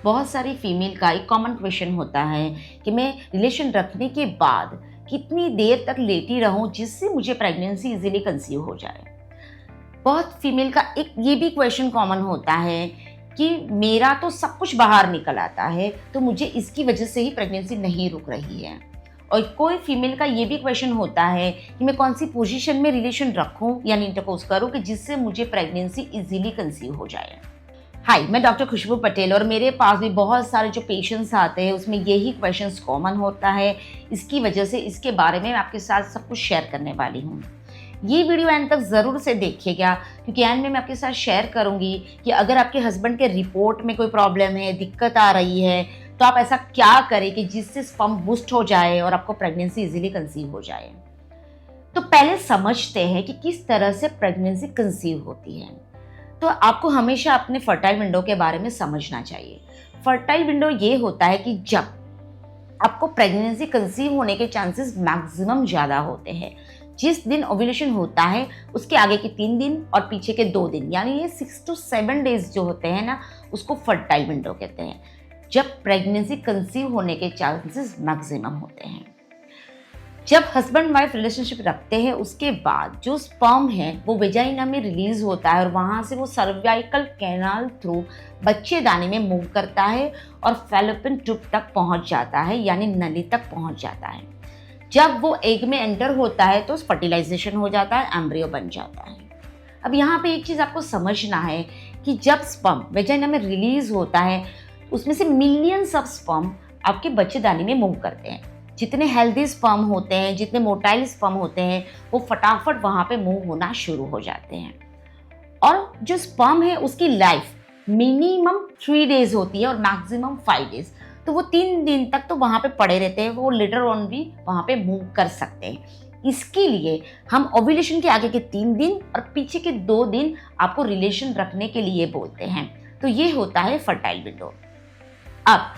बहुत सारी फीमेल का एक कॉमन क्वेश्चन होता है कि मैं रिलेशन रखने के बाद कितनी देर तक लेटी रहूं जिससे मुझे प्रेगनेंसी इजीली कंसीव हो जाए। बहुत फीमेल का एक ये भी क्वेश्चन कॉमन होता है कि मेरा तो सब कुछ बाहर निकल आता है, तो मुझे इसकी वजह से ही प्रेगनेंसी नहीं रुक रही है। और कोई फीमेल का ये भी क्वेश्चन होता है कि मैं कौन सी पोजीशन में रिलेशन रखूं यानी इंटरकोर्स करूं कि जिससे मुझे प्रेगनेंसी इजीली कंसीव हो जाए। हाय, मैं डॉक्टर खुशबू पटेल और मेरे पास भी बहुत सारे जो पेशेंट्स आते हैं उसमें यही क्वेश्चंस कॉमन होता है। इसकी वजह से इसके बारे में मैं आपके साथ सब कुछ शेयर करने वाली हूँ। ये वीडियो एंड तक ज़रूर से देखिएगा क्योंकि एंड में मैं आपके साथ शेयर करूँगी कि अगर आपके हस्बैंड के रिपोर्ट में कोई प्रॉब्लम है, दिक्कत आ रही है, तो आप ऐसा क्या करें कि जिससे स्पर्म बूस्ट हो जाए और आपको प्रेगनेंसी इजीली कंसीव हो जाए। तो पहले समझते हैं कि किस तरह से प्रेगनेंसी कंसीव होती है। तो आपको हमेशा अपने फर्टाइल विंडो के बारे में समझना चाहिए। फर्टाइल विंडो ये होता है कि जब आपको प्रेगनेंसी कंसीव होने के चांसेस मैक्सिमम ज़्यादा होते हैं। जिस दिन ओव्यूलेशन होता है उसके आगे के 3 दिन और पीछे के 2 दिन यानी ये 6 to 7 डेज जो होते हैं ना, उसको फर्टाइल विंडो कहते हैं, जब प्रेगनेंसी कंसीव होने के चांसेस मैक्सिमम होते हैं। जब हस्बैंड वाइफ रिलेशनशिप रखते हैं उसके बाद जो स्पर्म है वो वेजाइना में रिलीज होता है और वहाँ से वो सर्वाइकल कैनाल थ्रू बच्चेदानी में मूव करता है और फैलोपियन ट्यूब तक पहुँच जाता है यानी नली तक पहुँच जाता है। जब वो एग में एंटर होता है तो फर्टिलाइजेशन हो जाता है, एम्ब्रियो बन जाता है। अब यहाँ पे एक चीज़ आपको समझना है कि जब स्पर्म वेजाइना में रिलीज होता है उसमें से मिलियंस ऑफ स्पर्म आपके बच्चेदानी में मूव करते हैं। जितने हेल्दी स्पर्म होते हैं, जितने मोटाइल स्पर्म होते हैं, वो फटाफट वहाँ पे मूव होना शुरू हो जाते हैं। और जो स्पर्म है उसकी लाइफ मिनिमम 3 डेज होती है और मैक्सिमम 5 डेज, तो वो 3 दिन तक तो वहाँ पे पड़े रहते हैं, वो लेटर ऑन भी वहाँ पे मूव कर सकते हैं। इसके लिए हम ओव्यूलेशन के आगे के 3 दिन और पीछे के 2 दिन आपको रिलेशन रखने के लिए बोलते हैं। तो ये होता है फर्टाइल विंडो। अब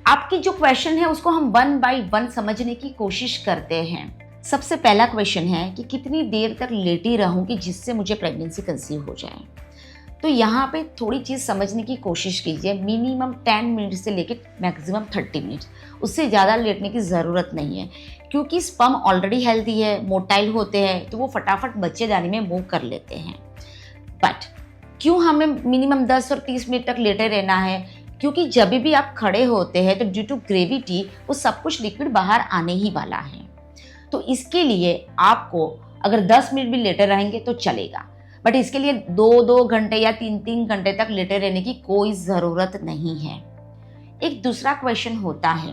आपकी जो क्वेश्चन है उसको हम 1 by 1 समझने की कोशिश करते हैं। सबसे पहला क्वेश्चन है कि कितनी देर तक लेटी रहूं कि जिससे मुझे प्रेगनेंसी कंसीव हो जाए। तो यहाँ पे थोड़ी चीज़ समझने की कोशिश कीजिए। मिनिमम 10 मिनट से लेकर मैक्सिमम 30 मिनट, उससे ज़्यादा लेटने की ज़रूरत नहीं है क्योंकि स्पर्म ऑलरेडी हेल्दी है, मोटाइल होते हैं, तो वो फटाफट बच्चेदानी में मूव कर लेते हैं। बट क्यों हमें मिनिमम 10 और 30 मिनट तक लेटे रहना है? क्योंकि जब भी आप खड़े होते हैं तो ड्यू टू ग्रेविटी वो सब कुछ लिक्विड बाहर आने ही वाला है। तो इसके लिए आपको अगर 10 मिनट भी लेटे रहेंगे तो चलेगा, बट इसके लिए 2-2 घंटे या 3-3 घंटे तक लेटे रहने की कोई ज़रूरत नहीं है। एक दूसरा क्वेश्चन होता है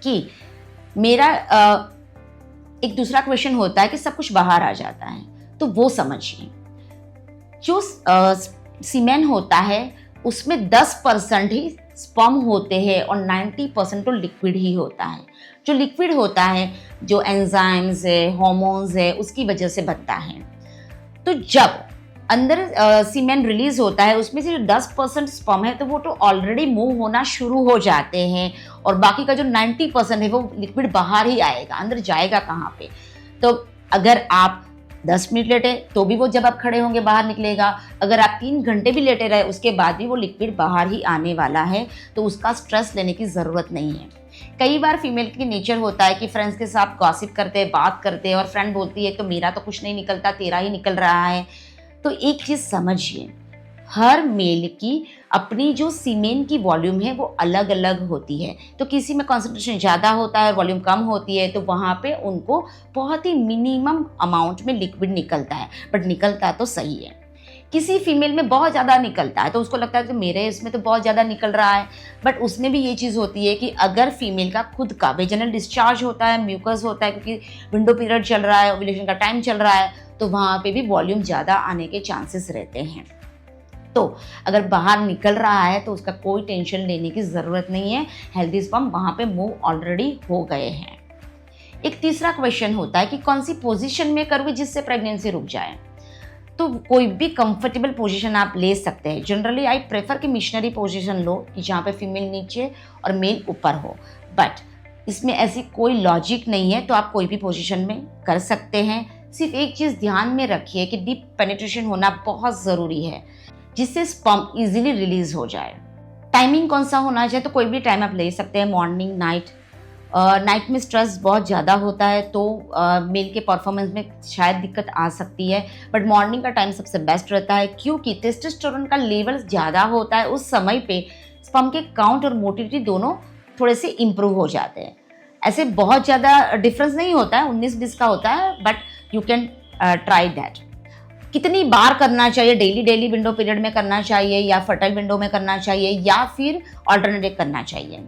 कि एक दूसरा क्वेश्चन होता है कि सब कुछ बाहर आ जाता है, तो वो समझिए। जो सीमेन होता है उसमें 10% ही स्पर्म होते हैं और 90% तो लिक्विड ही होता है। जो लिक्विड होता है, जो एंजाइम्स है, हार्मोन्स है, उसकी वजह से बनता है। तो जब अंदर सीमेन रिलीज होता है उसमें से जो 10% स्पर्म है तो वो तो ऑलरेडी मूव होना शुरू हो जाते हैं और बाकी का जो 90% है वो लिक्विड बाहर ही आएगा, अंदर जाएगा कहाँ पे? तो अगर आप 10 मिनट लेटे तो भी वो जब आप खड़े होंगे बाहर निकलेगा। अगर आप 3 घंटे भी लेटे रहे उसके बाद भी वो लिक्विड बाहर ही आने वाला है, तो उसका स्ट्रेस लेने की ज़रूरत नहीं है। कई बार फीमेल की नेचर होता है कि फ्रेंड्स के साथ गॉसिप करते हैं, बात करते हैं और फ्रेंड बोलती है तो मेरा तो कुछ नहीं निकलता, तेरा ही निकल रहा है। तो एक चीज़ समझिए, हर मेल की अपनी जो सीमेन की वॉल्यूम है वो अलग अलग होती है। तो किसी में कॉन्सेंट्रेशन ज़्यादा होता है और वॉल्यूम कम होती है, तो वहाँ पे उनको बहुत ही मिनिमम अमाउंट में लिक्विड निकलता है, बट निकलता तो सही है। किसी फीमेल में बहुत ज़्यादा निकलता है तो उसको लगता है कि मेरे इसमें तो बहुत ज़्यादा निकल रहा है, बट उसमें भी ये चीज़ होती है कि अगर फीमेल का खुद का वेजिनल डिस्चार्ज होता है, म्यूकस होता है, क्योंकि विंडो पीरियड चल रहा है, ओव्यूलेशन का टाइम चल रहा है, तो वहाँ पे भी वॉल्यूम ज़्यादा आने के चांसेस रहते हैं। तो अगर बाहर निकल रहा है तो उसका कोई टेंशन लेने की ज़रूरत नहीं है, हेल्दी स्पर्म वहाँ पे मूव ऑलरेडी हो गए हैं। एक तीसरा क्वेश्चन होता है कि कौन सी पोजीशन में करोगे जिससे प्रेगनेंसी रुक जाए। तो कोई भी कंफर्टेबल पोजीशन आप ले सकते हैं। जनरली आई प्रेफर कि मिशनरी पोजीशन लो कि जहाँ पे फीमेल नीचे और मेल ऊपर हो, बट इसमें ऐसी कोई लॉजिक नहीं है, तो आप कोई भी पोजीशन में कर सकते हैं। सिर्फ एक चीज़ ध्यान में रखिए कि डीप पेनिट्रेशन होना बहुत ज़रूरी है जिससे स्पर्म इजीली रिलीज हो जाए। टाइमिंग कौन सा होना चाहिए, तो कोई भी टाइम आप ले सकते हैं, मॉर्निंग, नाइट। नाइट में स्ट्रेस बहुत ज़्यादा होता है तो मेल के परफॉर्मेंस में शायद दिक्कत आ सकती है, बट मॉर्निंग का टाइम सबसे बेस्ट रहता है क्योंकि टेस्टोस्टेरोन का लेवल ज़्यादा होता है उस समय पे। स्पर्म के काउंट और मोटिलिटी दोनों थोड़े से इम्प्रूव हो जाते हैं। ऐसे बहुत ज़्यादा डिफरेंस नहीं होता है, 19-20 का होता है, but you can try that. कितनी बार करना चाहिए, डेली विंडो पीरियड में करना चाहिए या फर्टाइल विंडो में करना चाहिए या फिर ऑल्टरनेटिव करना चाहिए,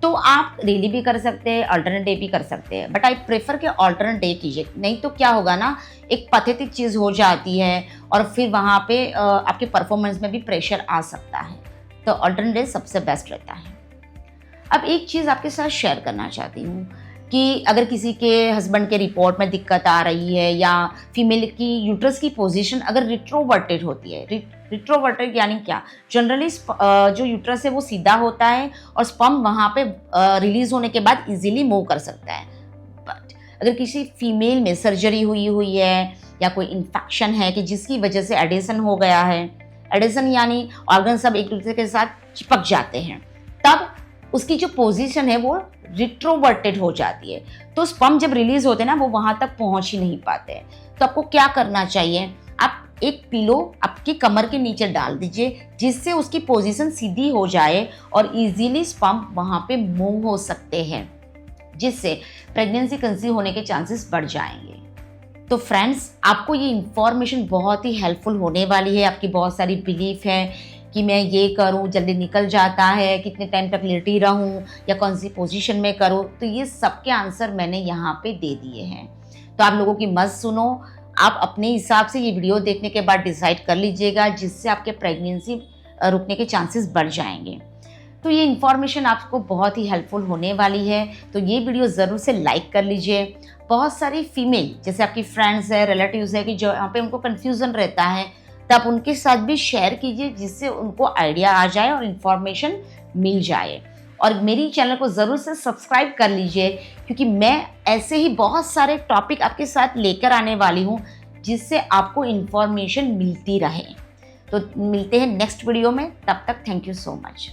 तो आप डेली भी कर सकते हैं, अल्टरनेट डे भी कर सकते हैं, बट आई प्रेफर कि अल्टरनेट डे कीजिए। नहीं तो क्या होगा ना, एक पैथेटिक चीज़ हो जाती है और फिर वहाँ पे आपके परफॉर्मेंस में भी प्रेशर आ सकता है, तो अल्टरनेट डे सबसे बेस्ट रहता है। अब एक चीज़ आपके साथ शेयर करना चाहती हूँ कि अगर किसी के हस्बैंड के रिपोर्ट में दिक्कत आ रही है या फीमेल की यूट्रस की पोजीशन अगर रिट्रोवर्टेड होती है, रिट्रोवर्टेड यानी क्या, जनरली जो यूट्रस है वो सीधा होता है और स्पर्म वहाँ पे रिलीज होने के बाद इजीली मूव कर सकता है। बट अगर किसी फीमेल में सर्जरी हुई है या कोई इन्फेक्शन है कि जिसकी वजह से एडिशन हो गया है, एडिशन यानी ऑर्गन सब एक दूसरे के साथ चिपक जाते हैं, तब उसकी जो पोजीशन है वो रिट्रोवर्टेड हो जाती है, तो स्पर्म जब रिलीज होते हैं ना वो वहां तक पहुंच ही नहीं पाते हैं। तो आपको क्या करना चाहिए, आप एक पिलो आपकी कमर के नीचे डाल दीजिए जिससे उसकी पोजीशन सीधी हो जाए और इजीली स्पर्म वहां पे मूव हो सकते हैं, जिससे प्रेगनेंसी कंसीव होने के चांसेस बढ़ जाएंगे। तो फ्रेंड्स, आपको ये इंफॉर्मेशन बहुत ही हेल्पफुल होने वाली है। आपकी बहुत सारी बिलीफ है कि मैं ये करूं जल्दी निकल जाता है, कितने टाइम तक लेटी रहूं या कौन सी पोजीशन में करूं, तो ये सबके आंसर मैंने यहाँ पे दे दिए हैं। तो आप लोगों की मत सुनो, आप अपने हिसाब से ये वीडियो देखने के बाद डिसाइड कर लीजिएगा, जिससे आपके प्रेगनेंसी रुकने के चांसेस बढ़ जाएंगे। तो ये इन्फॉर्मेशन आपको बहुत ही हेल्पफुल होने वाली है, तो ये वीडियो ज़रूर से लाइक कर लीजिए। बहुत सारी फीमेल जैसे आपकी फ्रेंड्स है, रिलेटिव्स है कि जो यहाँ पे उनको कन्फ्यूज़न रहता है, तो आप उनके साथ भी शेयर कीजिए जिससे उनको आइडिया आ जाए और इन्फॉर्मेशन मिल जाए। और मेरी चैनल को ज़रूर से सब्सक्राइब कर लीजिए क्योंकि मैं ऐसे ही बहुत सारे टॉपिक आपके साथ लेकर आने वाली हूँ जिससे आपको इन्फॉर्मेशन मिलती रहे। तो मिलते हैं नेक्स्ट वीडियो में, तब तक थैंक यू सो मच।